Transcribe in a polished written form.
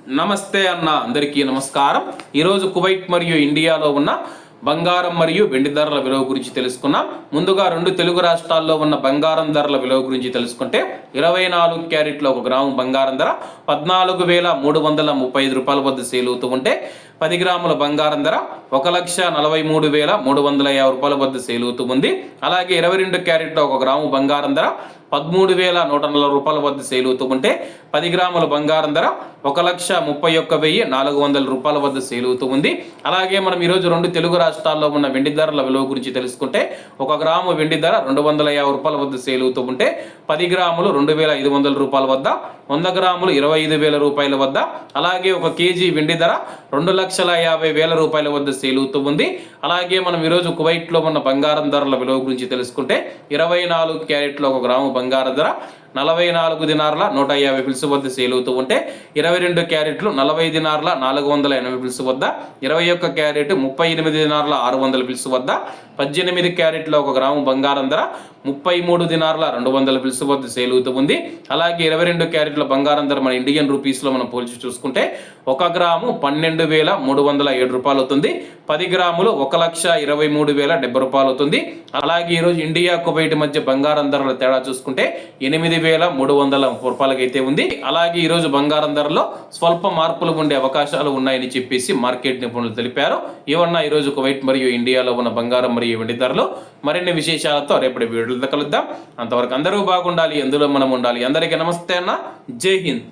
నమస్తే అన్న అందరికీ నమస్కారం. ఈరోజు కువైట్ మరియు ఇండియాలో ఉన్న బంగారం మరియు వెండి ధరల విలువ గురించి తెలుసుకున్నాం. ముందుగా రెండు తెలుగు రాష్ట్రాల్లో ఉన్న బంగారం ధరల విలువ గురించి తెలుసుకుంటే 24 క్యారెట్ల 1 గ్రాము బంగారం ధర 14,335 రూపాయల వద్ద సేల్ అవుతూ ఉంటే 10 గ్రాముల బంగారం ధర 1,43,350 రూపాయల వద్ద సేల్ అవుతూ ఉంది. అలాగే 22 క్యారెట్ల 1 గ్రాము బంగారం ధర 13,140 రూపాయల వద్ద సేల్ అవుతూ ఉంటే 10 గ్రాముల బంగారం ధర 1,31,400 రూపాయల వద్ద సేల్ అవుతూ ఉంది. అలాగే మనం ఈరోజు రెండు తెలుగు రాష్ట్రాల్లో ఉన్న వెండి ధరల విలువ గురించి తెలుసుకుంటే 1 గ్రాము వెండి ధర 250 రూపాయల వద్ద సేల్ అవుతూ ఉంటే 10 గ్రాములు 2,500 రూపాయల వద్ద, 100 గ్రాములు 25,000 రూపాయల వద్ద, అలాగే 1 కేజీ వెండి ధర 2,50,000 రూపాయల వద్ద సేల్ అవుతూ ఉంది. అలాగే మనం ఈరోజు కువైట్లో ఉన్న బంగారం ధరల విలువ గురించి తెలుసుకుంటే 24 క్యారెట్ల 1 గ్రాము బంగారం ధర 44 దినార్ల 150 ఫిల్స్ వద్ద సేల్ అవుతూ ఉంటే 22 క్యారెట్లు 40 దినార్ల 480 ఫిల్స్ వద్ద, 21 క్యారెట్ 38 దినార్ల 600 ఫిల్స్ వద్ద, 18 క్యారెట్ల 1 గ్రాము బంగారం ధర 33 దినార్ల 200 ఫిల్స్ వద్ద సేల్ అవుతూ ఉంది. అలాగే 22 క్యారెట్ల బంగారం ధర మన ఇండియన్ రూపీస్లో మనం పోల్చి చూసుకుంటే 1 గ్రాము 12,307 రూపాయలు అవుతుంది. 10 గ్రాములు 1,23,070 రూపాయలు అవుతుంది. అలాగే ఈరోజు ఇండియా కువైట్ మధ్య బంగారం ధరల తేడా చూసుకుంటే 8,300 రూపాయలకి అయితే ఉంది. అలాగే ఈరోజు బంగారం ధరలో స్వల్ప మార్పులు ఉండే అవకాశాలు ఉన్నాయని చెప్పేసి మార్కెట్ నిపుణులు తెలిపారు. ఏమన్నా ఈరోజు కువైట్ మరియు ఇండియాలో ఉన్న బంగారం మరియు వెండి ధరలు మరిన్ని విశేషాలతో రేపటి వీడియోలో కలుద్దాం. అంతవరకు అందరూ బాగుండాలి, అందులో మనం ఉండాలి. అందరికీ నమస్తే అన్న, జై హింద్.